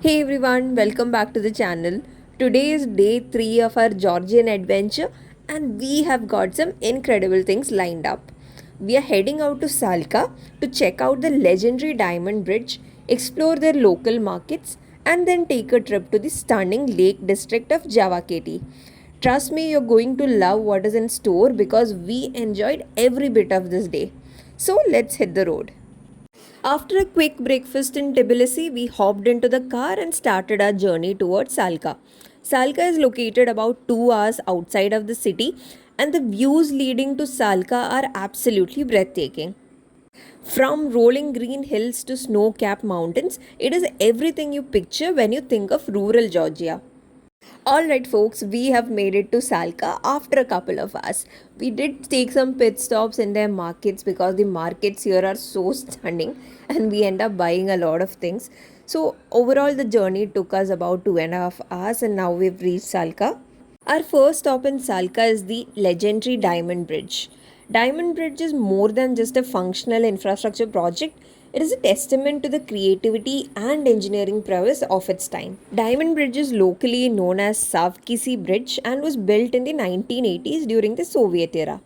Hey everyone, welcome back to the channel. Today is day 3 of our Georgian adventure and we have got some incredible things lined up. We are heading out to Salka to check out the legendary diamond bridge, explore their local markets and then take a trip to the stunning lake district of Javakheti. Trust me, you're going to love what is in store because we enjoyed every bit of this day. So let's hit the road. After a quick breakfast in Tbilisi, we hopped into the car and started our journey towards Salka. Salka is located about 2 hours outside of the city, and the views leading to Salka are absolutely breathtaking. From rolling green hills to snow capped mountains, it is everything you picture when you think of rural Georgia. Alright, folks, we have made it to Salka after a couple of hours. We did take some pit stops in their markets because the markets here are so stunning and we end up buying a lot of things. So, overall, the journey took us about 2.5 hours and now we've reached Salka. Our first stop in Salka is the legendary Diamond Bridge. Diamond Bridge is more than just a functional infrastructure project, it is a testament to the creativity and engineering prowess of its time. Diamond Bridge is locally known as Savkisi Bridge and was built in the 1980s during the Soviet era.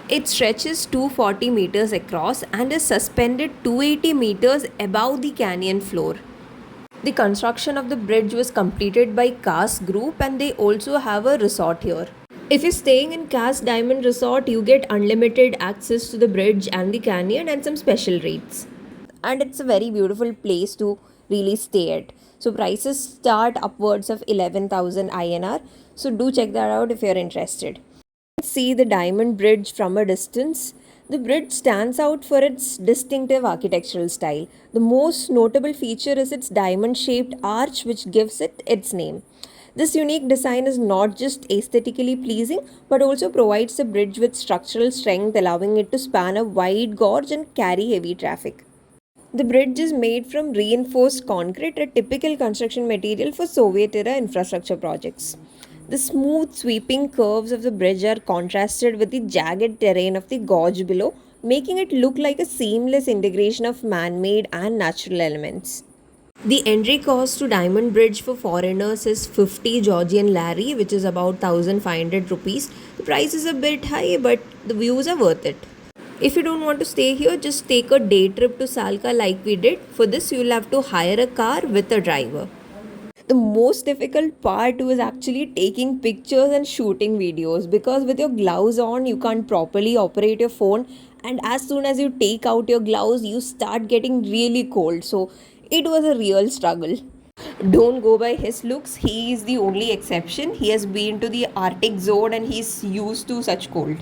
It stretches 240 meters across and is suspended 280 meters above the canyon floor. The construction of the bridge was completed by Cass Group and they also have a resort here. If you're staying in Cass Diamond Resort, you get unlimited access to the bridge and the canyon and some special rates. And it's a very beautiful place to really stay at. So prices start upwards of 11,000 INR. So do check that out if you're interested. See the diamond bridge from a distance. The bridge stands out for its distinctive architectural style. The most notable feature is its diamond shaped arch, which gives it its name. This unique design is not just aesthetically pleasing but also provides the bridge with structural strength, allowing it to span a wide gorge and carry heavy traffic. The bridge is made from reinforced concrete, a typical construction material for Soviet era infrastructure projects. The smooth, sweeping curves of the bridge are contrasted with the jagged terrain of the gorge below, making it look like a seamless integration of man made and natural elements. The entry cost to Diamond Bridge for foreigners is 50 Georgian lari, which is about 1500 rupees. The price is a bit high, but the views are worth it. If you don't want to stay here, just take a day trip to Salka like we did. For this, you'll have to hire a car with a driver. The most difficult part was actually taking pictures and shooting videos because with your gloves on, you can't properly operate your phone. And as soon as you take out your gloves, you start getting really cold. So it was a real struggle. Don't go by his looks, he is the only exception. He has been to the Arctic zone and he's used to such cold.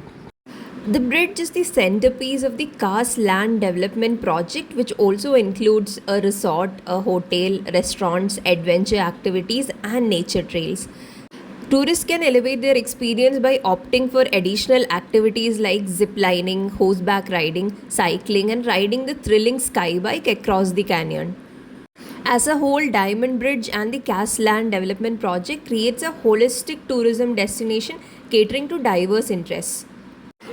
The bridge is the centerpiece of the Kars Land Development Project, which also includes a resort, a hotel, restaurants, adventure activities, and nature trails. Tourists can elevate their experience by opting for additional activities like zip lining, horseback riding, cycling, and riding the thrilling sky bike across the canyon. As a whole, Diamond Bridge and the Cass Land Development Project creates a holistic tourism destination catering to diverse interests.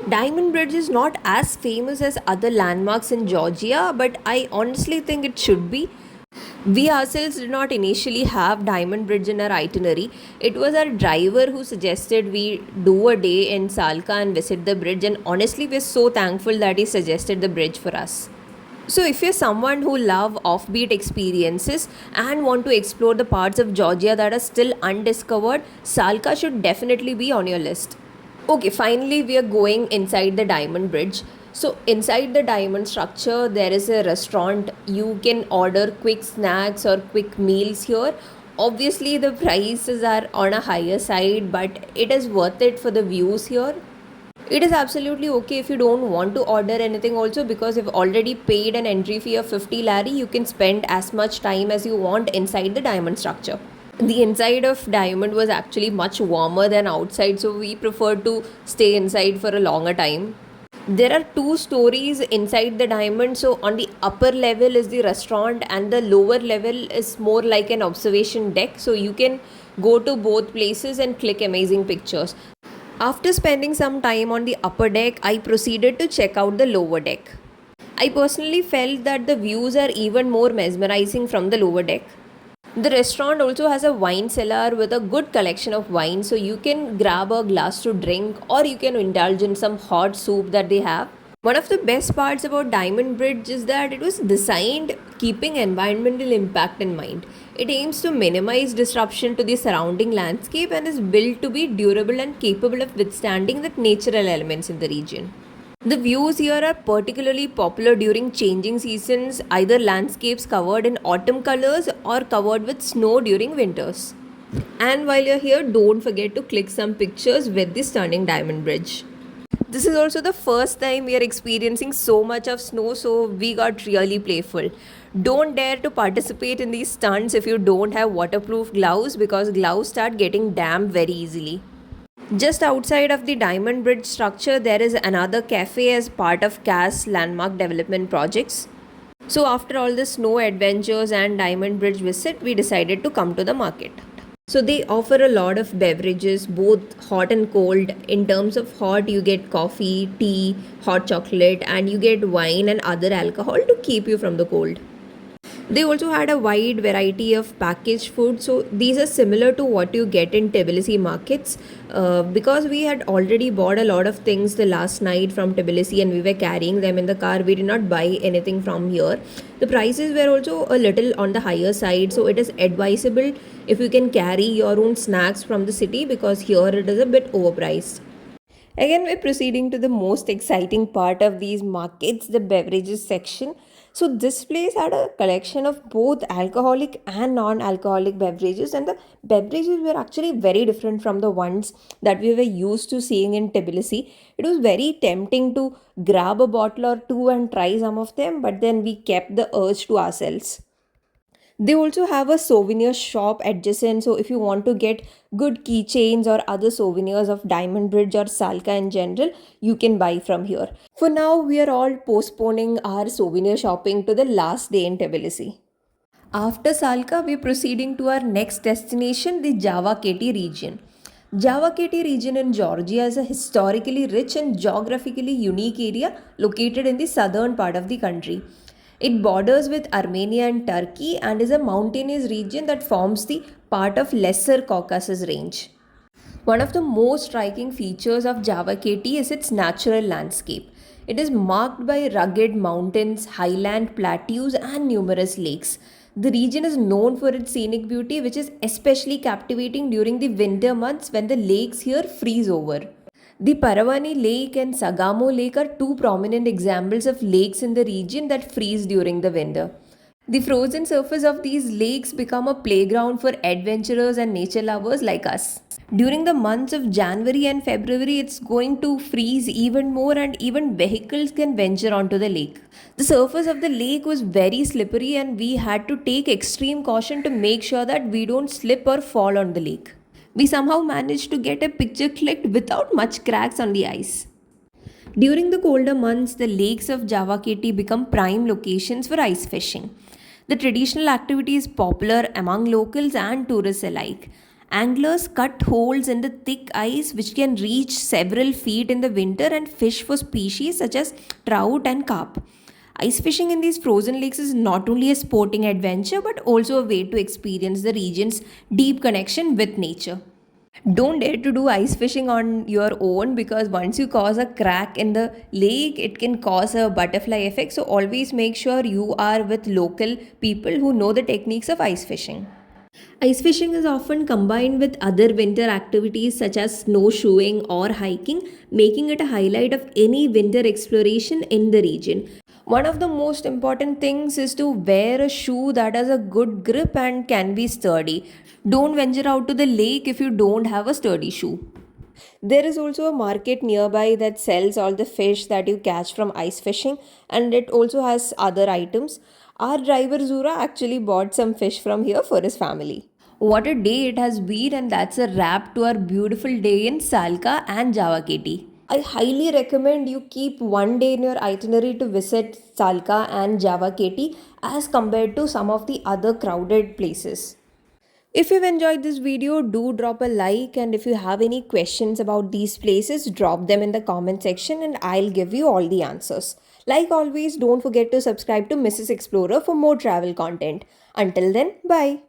Diamond Bridge is not as famous as other landmarks in Georgia, but I honestly think it should be. We ourselves did not initially have Diamond Bridge in our itinerary. It was our driver who suggested we do a day in Salka and visit the bridge, and honestly, we're so thankful that he suggested the bridge for us. So, if you're someone who love offbeat experiences and want to explore the parts of Georgia that are still undiscovered, Salka should definitely be on your list. Okay, finally, we are going inside the diamond bridge. So, inside the diamond structure, there is a restaurant. You can order quick snacks or quick meals here. Obviously, the prices are on a higher side, but it is worth it for the views here. It is absolutely okay if you don't want to order anything, also, because you've already paid an entry fee of 50 lari. You can spend as much time as you want inside the diamond structure. The inside of diamond was actually much warmer than outside, so we preferred to stay inside for a longer time. There are two stories inside the diamond. So on the upper level is the restaurant and the lower level is more like an observation deck, so you can go to both places and click amazing pictures. After spending some time on the upper deck, I proceeded to check out the lower deck. I personally felt that the views are even more mesmerizing from the lower deck. The restaurant also has a wine cellar with a good collection of wine, so you can grab a glass to drink or you can indulge in some hot soup that they have. One of the best parts about Diamond Bridge is that it was designed keeping environmental impact in mind. It aims to minimize disruption to the surrounding landscape and is built to be durable and capable of withstanding the natural elements in the region. The views here are particularly popular during changing seasons, either landscapes covered in autumn colors or covered with snow during winters. And while you're here, don't forget to click some pictures with the stunning Diamond Bridge. This is also the first time we are experiencing so much of snow, so we got really playful. Don't dare to participate in these stunts if you don't have waterproof gloves because gloves start getting damp very easily. Just outside of the Diamond Bridge structure, there is another cafe as part of CAS landmark development projects. So, after all the snow adventures and Diamond Bridge visit, we decided to come to the market. So, they offer a lot of beverages, both hot and cold. In terms of hot, you get coffee, tea, hot chocolate, and you get wine and other alcohol to keep you from the cold. They also had a wide variety of packaged food. So these are similar to what you get in Tbilisi markets. Because we had already bought a lot of things the last night from Tbilisi and we were carrying them in the car, we did not buy anything from here. The prices were also a little on the higher side. So it is advisable if you can carry your own snacks from the city because here it is a bit overpriced. Again, we're proceeding to the most exciting part of these markets, the beverages section. So, this place had a collection of both alcoholic and non alcoholic beverages, and the beverages were actually very different from the ones that we were used to seeing in Tbilisi. It was very tempting to grab a bottle or two and try some of them, but then we kept the urge to ourselves. They also have a souvenir shop adjacent, so if you want to get good keychains or other souvenirs of Diamond Bridge or Salka in general, you can buy from here. For now, we are all postponing our souvenir shopping to the last day in Tbilisi. After Salka, we're proceeding to our next destination, the Javakheti region. Javakheti region in Georgia is a historically rich and geographically unique area located in the southern part of the country. It borders with Armenia and Turkey and is a mountainous region that forms the part of Lesser Caucasus Range. One of the most striking features of Javakheti is its natural landscape. It is marked by rugged mountains, highland plateaus, and numerous lakes. The region is known for its scenic beauty, which is especially captivating during the winter months when the lakes here freeze over. The Paravani Lake and Sagamo Lake are two prominent examples of lakes in the region that freeze during the winter. The frozen surface of these lakes become a playground for adventurers and nature lovers like us. During the months of January and February, it's going to freeze even more, and even vehicles can venture onto the lake. The surface of the lake was very slippery, and we had to take extreme caution to make sure that we don't slip or fall on the lake. We somehow managed to get a picture clicked without much cracks on the ice. During the colder months, the lakes of Javakheti become prime locations for ice fishing. The traditional activity is popular among locals and tourists alike. Anglers cut holes in the thick ice which can reach several feet in the winter and fish for species such as trout and carp. Ice fishing in these frozen lakes is not only a sporting adventure but also a way to experience the region's deep connection with nature. Don't dare to do ice fishing on your own because once you cause a crack in the lake, it can cause a butterfly effect. So, always make sure you are with local people who know the techniques of ice fishing. Ice fishing is often combined with other winter activities such as snowshoeing or hiking, making it a highlight of any winter exploration in the region. One of the most important things is to wear a shoe that has a good grip and can be sturdy. Don't venture out to the lake if you don't have a sturdy shoe. There is also a market nearby that sells all the fish that you catch from ice fishing, and it also has other items. Our driver Zura actually bought some fish from here for his family. What a day it has been, and that's a wrap to our beautiful day in Salka and Javakheti. I highly recommend you keep one day in your itinerary to visit Tsalka and Javakheti as compared to some of the other crowded places. If you've enjoyed this video, do drop a like, and if you have any questions about these places, drop them in the comment section and I'll give you all the answers. Like always, don't forget to subscribe to Mrs. Explorer for more travel content. Until then, bye.